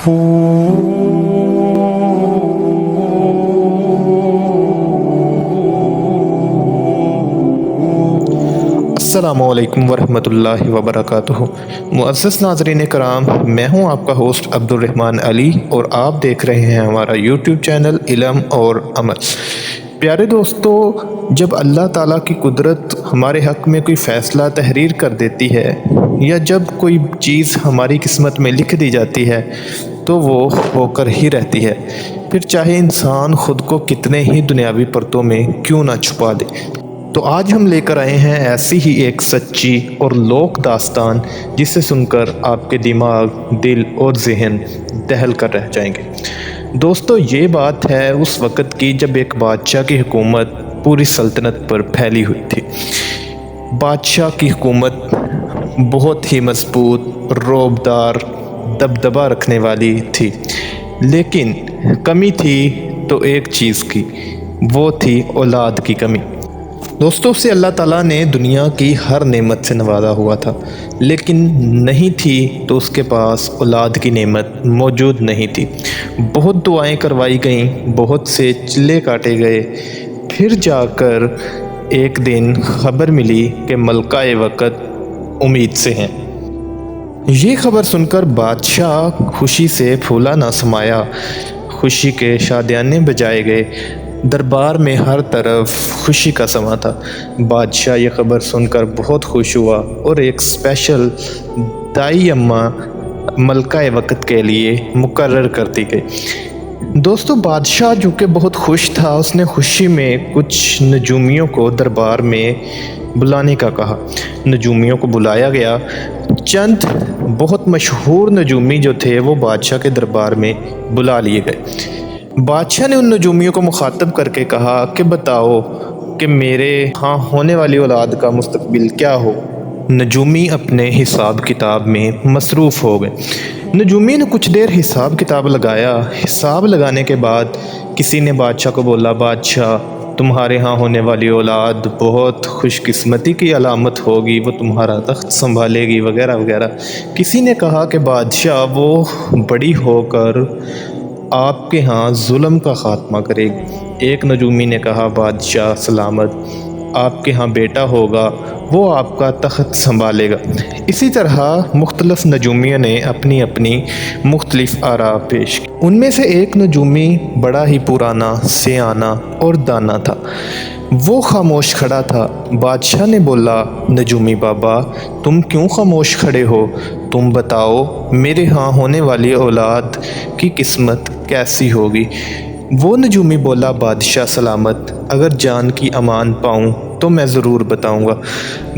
अस्सलामुअलैकुम वरहमतुल्लाहि वबरकातुहू। मुअज़्ज़ज़ नाज़रीन कराम, मैं हूं आपका होस्ट अब्दुर्रहमान अली और आप देख रहे हैं हमारा यूट्यूब चैनल इल्म और अमल। प्यारे दोस्तों, जब अल्लाह ताला की कुदरत हमारे हक़ में कोई फ़ैसला तहरीर कर देती है या जब कोई चीज़ हमारी किस्मत में लिख दी जाती है तो वो होकर ही रहती है, फिर चाहे इंसान ख़ुद को कितने ही दुनियावी परतों में क्यों ना छुपा दे। तो आज हम लेकर आए हैं ऐसी ही एक सच्ची और लोक दास्तान जिसे सुनकर आपके दिमाग, दिल और ज़हन दहल कर रह जाएंगे। दोस्तों, ये बात है उस वक़्त की जब एक बादशाह की हुकूमत पूरी सल्तनत पर फैली हुई थी। बादशाह की हुकूमत बहुत ही मजबूत, रौबदार, दबदबा रखने वाली थी, लेकिन कमी थी तो एक चीज़ की, वो थी औलाद की कमी। दोस्तों, से अल्लाह ताला ने दुनिया की हर नेमत से नवाजा हुआ था, लेकिन नहीं थी तो उसके पास औलाद की नेमत मौजूद नहीं थी। बहुत दुआएं करवाई गईं, बहुत से चिल्ले काटे गए, फिर जाकर एक दिन खबर मिली कि मलका-ए वक़्त उम्मीद से हैं। ये खबर सुनकर बादशाह खुशी से फूला ना समाया। खुशी के शादियाने बजाए गए, दरबार में हर तरफ खुशी का समा था। बादशाह ये खबर सुनकर बहुत खुश हुआ और एक स्पेशल दाई अम्मा मलका-ए वक़्त के लिए मुकर्रर कर दी गई। दोस्तों, बादशाह जो कि बहुत खुश था, उसने खुशी में कुछ नजूमियों को दरबार में बुलाने का कहा। नजूमियों को बुलाया गया। चंद बहुत मशहूर नजूमी जो थे वो बादशाह के दरबार में बुला लिए गए। बादशाह ने उन नजूमियों को मुखातब करके कहा कि बताओ कि मेरे यहाँ होने वाली औलाद का मुस्तकबिल क्या हो। नजूमी अपने हिसाब किताब में मसरूफ़ हो गए। नजूमी ने कुछ देर हिसाब किताब लगाया। हिसाब लगाने के बाद किसी ने बादशाह को बोला, बादशाह, तुम्हारे यहाँ होने वाली औलाद बहुत खुशकिस्मती की अलामत होगी, वो तुम्हारा तख्त संभालेगी वगैरह वगैरह। किसी ने कहा कि बादशाह, वो बड़ी होकर आपके यहाँ जुल्म का ख़ात्मा करेगी। एक नजूमी ने कहा, बादशाह सलामत, आपके यहाँ बेटा होगा, वो आपका तख्त संभालेगा। इसी तरह मुख्तलिफ नजूमियों ने अपनी अपनी मुख्तलिफ आरा पेश की। उनमें से एक नजूमी बड़ा ही पुराना, सियाना और दाना था। वो खामोश खड़ा था। बादशाह ने बोला, नजूमी बाबा, तुम क्यों खामोश खड़े हो? तुम बताओ मेरे यहाँ होने वाली औलाद की किस्मत कैसी होगी? वो नजूमी बोला, बादशाह सलामत, अगर जान की अमान पाऊँ तो मैं ज़रूर बताऊँगा।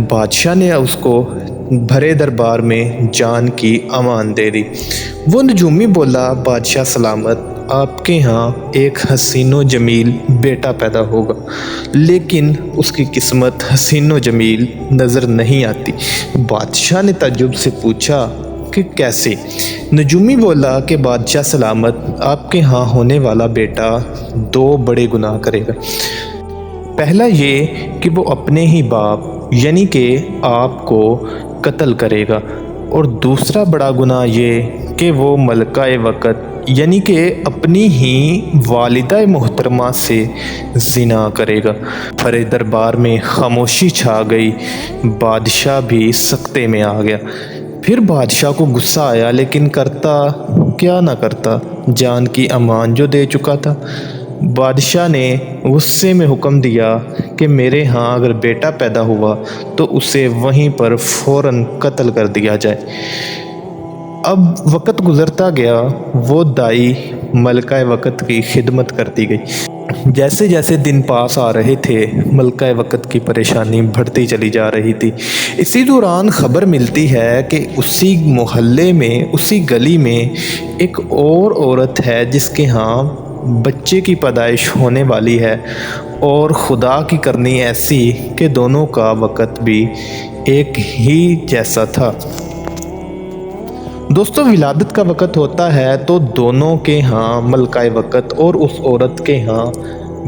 बादशाह ने उसको भरे दरबार में जान की अमान दे दी। वो नजूमी बोला, बादशाह सलामत, आपके यहाँ एक हसीनो जमील बेटा पैदा होगा, लेकिन उसकी किस्मत हसीनो जमील नज़र नहीं आती। बादशाह ने ताज्जुब से पूछा कि कैसे? नजूमी बोला कि बादशाह सलामत, आपके यहाँ होने वाला बेटा दो बड़े गुनाह करेगा। पहला ये कि वो अपने ही बाप यानी कि आपको कत्ल करेगा, और दूसरा बड़ा गुनाह ये कि वो मलका-ए वक़्त यानी कि अपनी ही वालिदा मोहतरमा से ज़िना करेगा। फरे दरबार में खामोशी छा गई। बादशाह भी सख्ते में आ गया। फिर बादशाह को गुस्सा आया, लेकिन करता क्या ना करता, जान की अमान जो दे चुका था। बादशाह ने गुस्से में हुक्म दिया कि मेरे यहाँ अगर बेटा पैदा हुआ तो उसे वहीं पर फ़ौरन कत्ल कर दिया जाए। अब वक़्त गुज़रता गया। वो दाई मलका-ए वक़्त की खिदमत करती गई। जैसे जैसे दिन पास आ रहे थे, मलका-ए वक़्त की परेशानी बढ़ती चली जा रही थी। इसी दौरान ख़बर मिलती है कि उसी मोहल्ले में, उसी गली में एक और औरत है जिसके यहाँ बच्चे की पैदाइश होने वाली है, और खुदा की करनी ऐसी कि दोनों का वक़्त भी एक ही जैसा था। दोस्तों, विलादत का वक़्त होता है तो दोनों के यहाँ, मलका-ए वक़्त और उस औरत के यहाँ,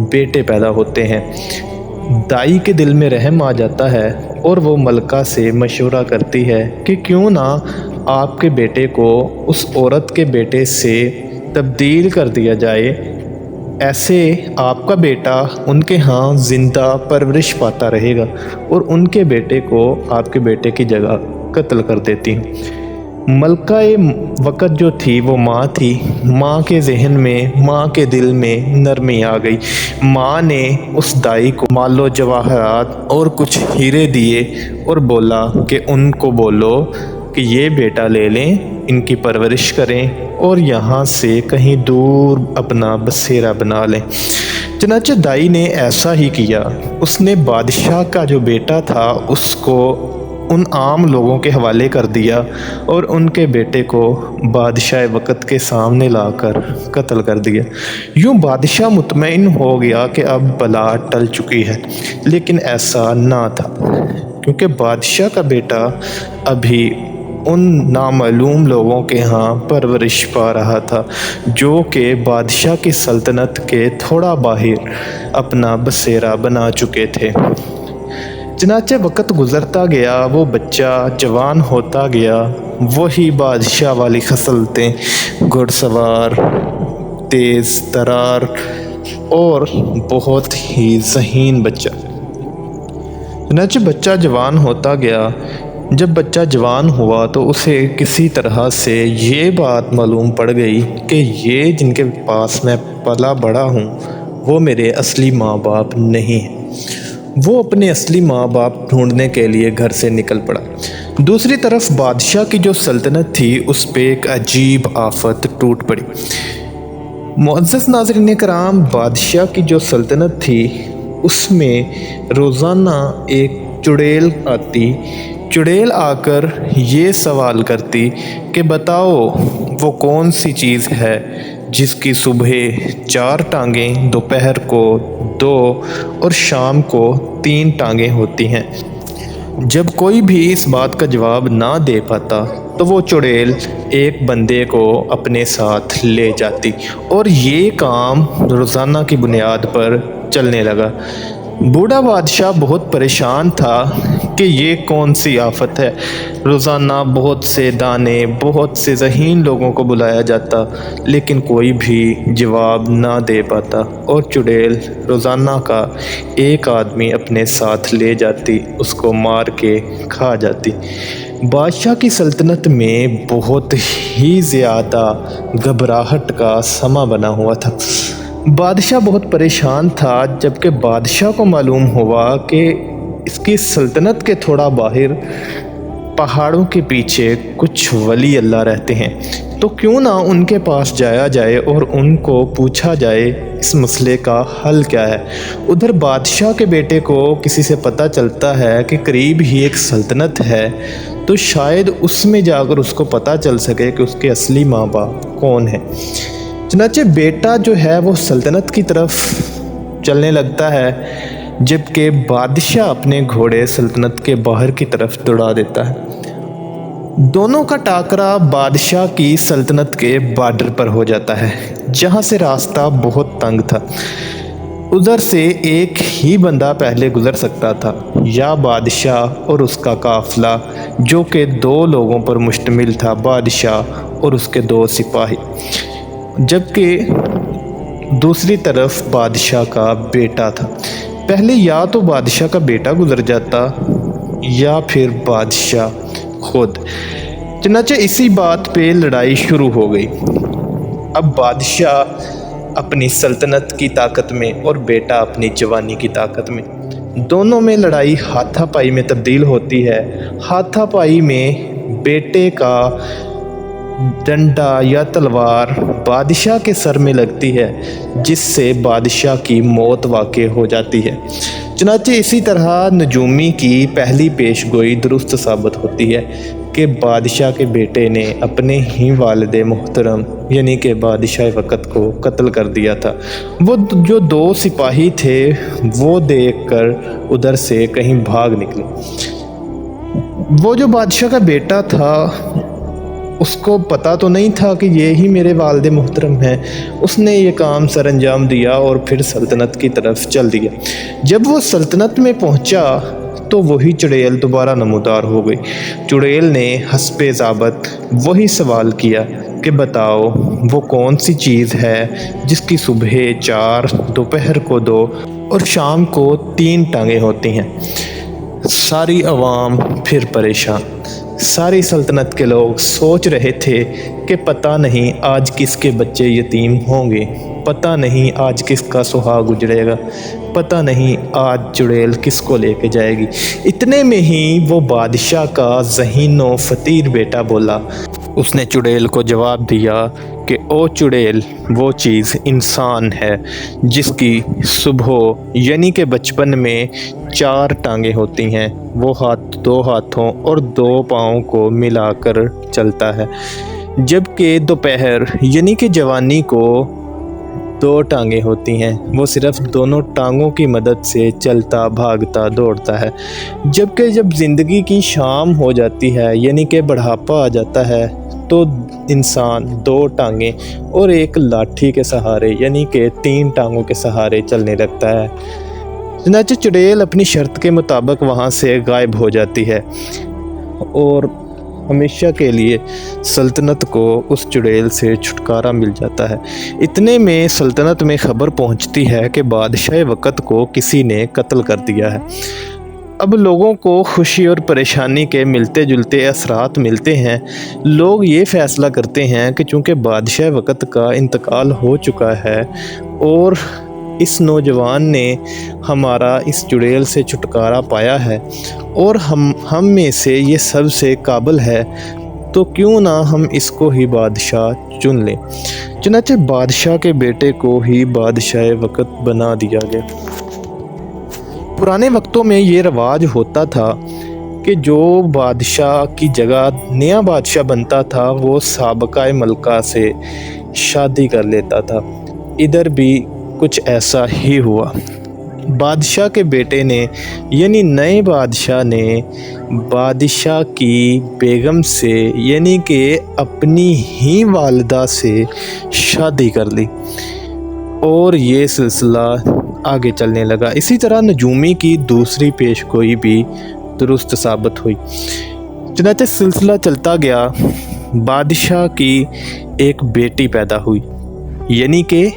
बेटे पैदा होते हैं। दाई के दिल में रहम आ जाता है और वो मलका से मशवरा करती है कि क्यों ना آپ کے بیٹے کو اس عورت کے بیٹے سے تبدیل کر دیا جائے، ایسے آپ کا بیٹا ان کے ہاں زندہ پرورش پاتا رہے گا اور ان کے بیٹے کو آپ کے بیٹے کی جگہ قتل کر دیتی ہوں۔ ملکہ وقت جو تھی وہ ماں تھی۔ ماں کے ذہن میں، ماں کے دل میں نرمی آ گئی۔ ماں نے اس دائی کو مال و جواہرات اور کچھ ہیرے دیے اور بولا کہ ان کو بولو کہ یہ بیٹا لے لیں، ان کی پرورش کریں اور یہاں سے کہیں دور اپنا بسیرا بنا لیں۔ چنانچہ دائی نے ایسا ہی کیا۔ اس نے بادشاہ کا جو بیٹا تھا اس کو ان عام لوگوں کے حوالے کر دیا اور ان کے بیٹے کو بادشاہ وقت کے سامنے لا کر قتل کر دیا۔ یوں بادشاہ مطمئن ہو گیا کہ اب بلا ٹل چکی ہے، لیکن ایسا نہ تھا، کیونکہ بادشاہ کا بیٹا ابھی ان نامعلوم لوگوں کے ہاں پرورش پا رہا تھا جو کہ بادشاہ کی سلطنت کے تھوڑا باہر اپنا بسیرا بنا چکے تھے۔ چنانچہ وقت گزرتا گیا، وہ بچہ جوان ہوتا گیا، وہی بادشاہ والی خصلتیں، گھڑ سوار، تیز ترار اور بہت ہی ذہین بچہ۔ چنانچہ بچہ جوان ہوتا گیا۔ جب بچہ جوان ہوا تو اسے کسی طرح سے یہ بات معلوم پڑ گئی کہ یہ جن کے پاس میں پلا بڑا ہوں وہ میرے اصلی ماں باپ نہیں ہیں۔ وہ اپنے اصلی ماں باپ ڈھونڈنے کے لیے گھر سے نکل پڑا۔ دوسری طرف بادشاہ کی جو سلطنت تھی اس پہ ایک عجیب آفت ٹوٹ پڑی۔ معزز ناظرین کرام، بادشاہ کی جو سلطنت تھی اس میں روزانہ ایک چڑیل آتی۔ چڑیل آ کر یہ سوال کرتی کہ بتاؤ وہ کون سی چیز ہے جس کی صبح 4 ٹانگیں، دوپہر کو 2 اور شام کو 3 ٹانگیں ہوتی ہیں۔ جب کوئی بھی اس بات کا جواب نہ دے پاتا تو وہ چڑیل ایک بندے کو اپنے ساتھ لے جاتی اور یہ کام روزانہ کی بنیاد پر چلنے لگا۔ بوڑھا بادشاہ بہت پریشان تھا کہ یہ کون سی آفت ہے۔ روزانہ بہت سے دانے، بہت سے ذہین لوگوں کو بلایا جاتا لیکن کوئی بھی جواب نہ دے پاتا اور چڑیل روزانہ کا ایک آدمی اپنے ساتھ لے جاتی، اس کو مار کے کھا جاتی۔ بادشاہ کی سلطنت میں بہت ہی زیادہ گھبراہٹ کا سما بنا ہوا تھا۔ بادشاہ بہت پریشان تھا، جبکہ بادشاہ کو معلوم ہوا کہ اس کی سلطنت کے تھوڑا باہر پہاڑوں کے پیچھے کچھ ولی اللہ رہتے ہیں، تو کیوں نہ ان کے پاس جایا جائے اور ان کو پوچھا جائے اس مسئلے کا حل کیا ہے۔ ادھر بادشاہ کے بیٹے کو کسی سے پتہ چلتا ہے کہ قریب ہی ایک سلطنت ہے، تو شاید اس میں جا کر اس کو پتہ چل سکے کہ اس کے اصلی ماں باپ کون ہیں۔ چنانچہ بیٹا جو ہے وہ سلطنت کی طرف چلنے لگتا ہے، جبکہ بادشاہ اپنے گھوڑے سلطنت کے باہر کی طرف دوڑا دیتا ہے۔ دونوں کا ٹاکرا بادشاہ کی سلطنت کے بارڈر پر ہو جاتا ہے، جہاں سے راستہ بہت تنگ تھا۔ ادھر سے ایک ہی بندہ پہلے گزر سکتا تھا، یا بادشاہ اور اس کا قافلہ جو کہ 2 لوگوں پر مشتمل تھا، بادشاہ اور اس کے 2 سپاہی، جبکہ دوسری طرف بادشاہ کا بیٹا تھا۔ پہلے یا تو بادشاہ کا بیٹا گزر جاتا یا پھر بادشاہ خود۔ چنانچہ اسی بات پہ لڑائی شروع ہو گئی۔ اب بادشاہ اپنی سلطنت کی طاقت میں اور بیٹا اپنی جوانی کی طاقت میں، دونوں میں لڑائی ہاتھا پائی میں تبدیل ہوتی ہے۔ ہاتھا پائی میں بیٹے کا ڈنڈا یا تلوار بادشاہ کے سر میں لگتی ہے، جس سے بادشاہ کی موت واقع ہو جاتی ہے۔ چنانچہ اسی طرح نجومی کی پہلی پیش گوئی درست ثابت ہوتی ہے کہ بادشاہ کے بیٹے نے اپنے ہی والد محترم یعنی کہ بادشاہ وقت کو قتل کر دیا تھا۔ وہ جو 2 سپاہی تھے وہ دیکھ کر ادھر سے کہیں بھاگ نکلے۔ وہ جو بادشاہ کا بیٹا تھا اس کو پتہ تو نہیں تھا کہ یہ ہی میرے والد محترم ہیں۔ اس نے یہ کام سر انجام دیا اور پھر سلطنت کی طرف چل دیا۔ جب وہ سلطنت میں پہنچا तो वही चुड़ैल दोबारा नमूदार हो गई। चुड़ैल ने हस्बे ज़ाबत वही सवाल किया कि बताओ वो कौन सी चीज़ है जिसकी सुबह 4, दोपहर को 2 और शाम को 3 टांगें होती हैं। सारी अवाम फिर परेशान। सारी सल्तनत के लोग सोच रहे थे कि पता नहीं आज किसके बच्चे यतीम होंगे, पता नहीं आज किसका सुहाग गुजरेगा, पता नहीं आज चुड़ैल किसको लेके जाएगी। इतने में ही वो बादशाह का ज़हीनो फतीर बेटा बोला। उसने चुड़ैल को जवाब दिया कि ओ चुड़ैल, वो चीज़ इंसान है जिसकी सुबह यानी कि बचपन में 4 टांगें होती हैं। वो 2 हाथों और 2 पाँव को मिलाकर चलता है, जबकि दोपहर यानी कि जवानी को 2 टांगें होती हैं। वो सिर्फ दोनों टांगों की मदद से चलता, भागता, दौड़ता है। जबकि जब ज़िंदगी की शाम हो जाती है यानी कि बुढ़ापा आ जाता है तो इंसान 2 टांगें और एक लाठी के सहारे यानी कि 3 टांगों के सहारे चलने लगता है। चुनांचे चुड़ैल अपनी शर्त के मुताबिक वहाँ से गायब हो जाती है और हमेशा के लिए सल्तनत को उस चुड़ैल से छुटकारा मिल जाता है। इतने में सल्तनत में खबर पहुँचती है कि बादशाह वक़्त को किसी ने कत्ल कर दिया है। अब लोगों को खुशी और परेशानी के मिलते जुलते असरात मिलते हैं। लोग ये फ़ैसला करते हैं कि चूँकि बादशाह वक़्त का इंतकाल हो चुका है और इस नौजवान ने हमारा इस चुड़ैल से छुटकारा पाया है और हम में से ये सबसे काबिल है, तो क्यों ना हम इसको ही बादशाह चुन लें। चुनांचे बादशाह के बेटे को ही बादशाह वक़्त बना दिया गया। पुराने वक्तों में ये रवाज होता था कि जो बादशाह की जगह नया बादशाह बनता था वो साबका मलका से शादी कर लेता था। इधर भी कुछ ऐसा ही हुआ। बादशाह के बेटे ने यानी नए बादशाह ने बादशाह की बेगम से यानी कि अपनी ही वालिदा से शादी कर ली और ये सिलसिला आगे चलने लगा। इसी तरह नजूमी की दूसरी पेशगोई भी दुरुस्त साबित हुई। चुनांचे सिलसिला चलता गया। बादशाह की एक बेटी पैदा हुई यानी कि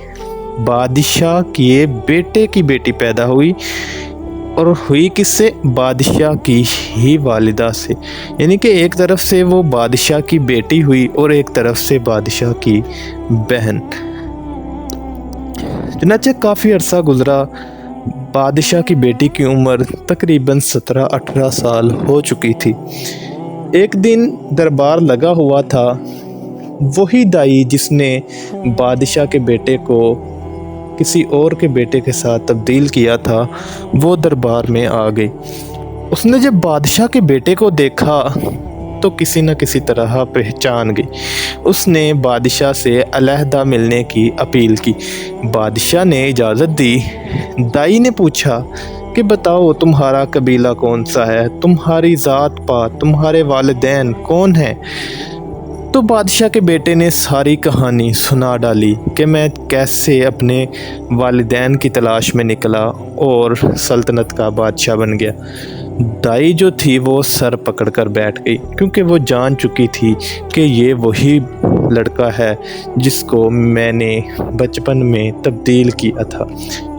बादशाह के बेटे की बेटी पैदा हुई और हुई किससे? बादशाह की ही वालिदा से। यानी कि एक तरफ से वो बादशाह की बेटी हुई और एक तरफ से बादशाह की बहन। चुनांचे काफ़ी अरसा गुज़रा। बादशाह की बेटी की उम्र तकरीबन 17-18 साल हो चुकी थी। एक दिन दरबार लगा हुआ था। वही दाई जिसने बादशाह के बेटे को किसी और के बेटे के साथ तब्दील किया था वो दरबार में आ गई। उसने जब बादशाह के बेटे को देखा तो किसी न किसी तरह पहचान गई। उसने बादशाह से अलहदा मिलने की अपील की। बादशाह ने इजाज़त दी। दाई ने पूछा कि बताओ तुम्हारा कबीला कौन सा है, तुम्हारी ज़ात पात, तुम्हारे वालिदैन कौन हैं। तो बादशाह के बेटे ने सारी कहानी सुना डाली कि मैं कैसे अपने वालिदैन की तलाश में निकला और सल्तनत का बादशाह बन गया। दाई जो थी वो सर पकड़कर बैठ गई क्योंकि वो जान चुकी थी कि ये वही लड़का है जिसको मैंने बचपन में तब्दील किया था,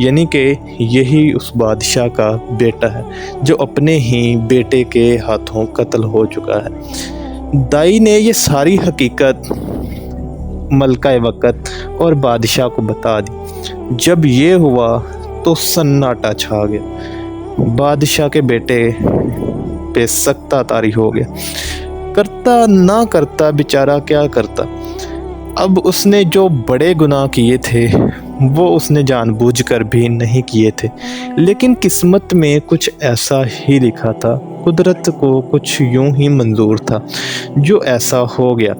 यानी कि यही उस बादशाह का बेटा है जो अपने ही बेटे के हाथों कत्ल हो चुका है। दाई ने ये सारी हकीकत मलका वक़्त और बादशाह को बता दी। जब ये हुआ तो सन्नाटा छा गया। बादशाह के बेटे पे सख्ता तारी हो गया। करता ना करता बेचारा क्या करता। अब उसने जो बड़े गुनाह किए थे वो उसने जानबूझकर भी नहीं किए थे, लेकिन किस्मत में कुछ ऐसा ही लिखा था, कुदरत को कुछ यूं ही मंजूर था जो ऐसा हो गया।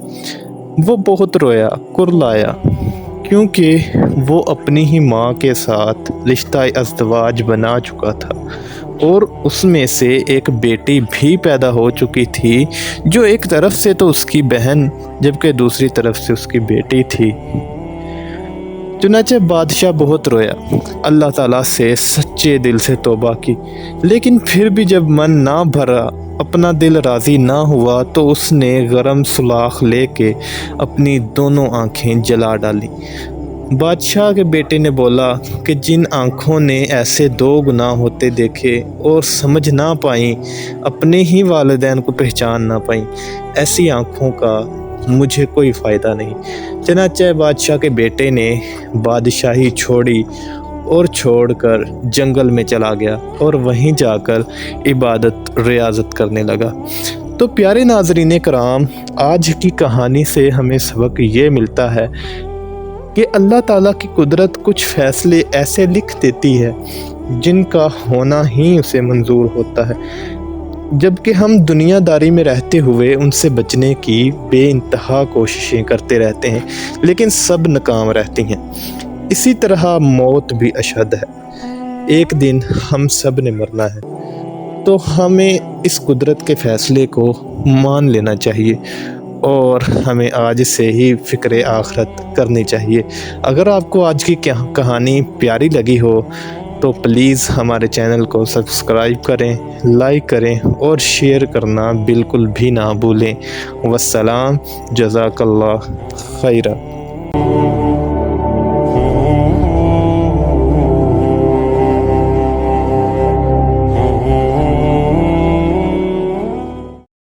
वो बहुत रोया, कुरलाया, क्योंकि वो अपनी ही माँ के साथ रिश्ता अज़दवाज बना चुका था और उसमें से एक बेटी भी पैदा हो चुकी थी जो एक तरफ से तो उसकी बहन जबकि दूसरी तरफ से उसकी बेटी थी। चुनांचे बादशाह बहुत रोया, अल्लाह ताला से सच्चे सच्चे दिल से तौबा की, लेकिन फिर भी जब मन ना भरा, अपना दिल राज़ी ना हुआ, तो उसने गरम सुलाख लेके अपनी दोनों आँखें जला डाली। बादशाह के बेटे ने बोला कि जिन आँखों ने ऐसे दो गुनाह होते देखे और समझ ना पाईं, अपने ही वालिदैन को पहचान ना पाईं, ऐसी आँखों का मुझे कोई फ़ायदा नहीं। चनाचे बादशाह के बेटे ने बादशाही छोड़ी और छोड़कर जंगल में चला गया और वहीं जाकर इबादत रियाज़त करने लगा। तो प्यारे नाज़रीन कराम, आज की कहानी से हमें सबक ये मिलता है कि अल्लाह ताला की कुदरत कुछ फ़ैसले ऐसे लिख देती है जिनका होना ही उसे मंजूर होता है, जबकि हम दुनियादारी में रहते हुए उनसे बचने की बेइंतहा कोशिशें करते रहते हैं, लेकिन सब नाकाम रहती हैं। इसी तरह मौत भी अशद है, एक दिन हम सब ने मरना है, तो हमें इस कुदरत के फ़ैसले को मान लेना चाहिए और हमें आज से ही फ़िक्र आखिरत करनी चाहिए। अगर आपको आज की कहानी प्यारी लगी हो तो प्लीज़ हमारे चैनल को सब्सक्राइब करें, लाइक करें और शेयर करना बिल्कुल भी ना भूलें। वस्सलाम, जज़ाकल्लाह खैरा।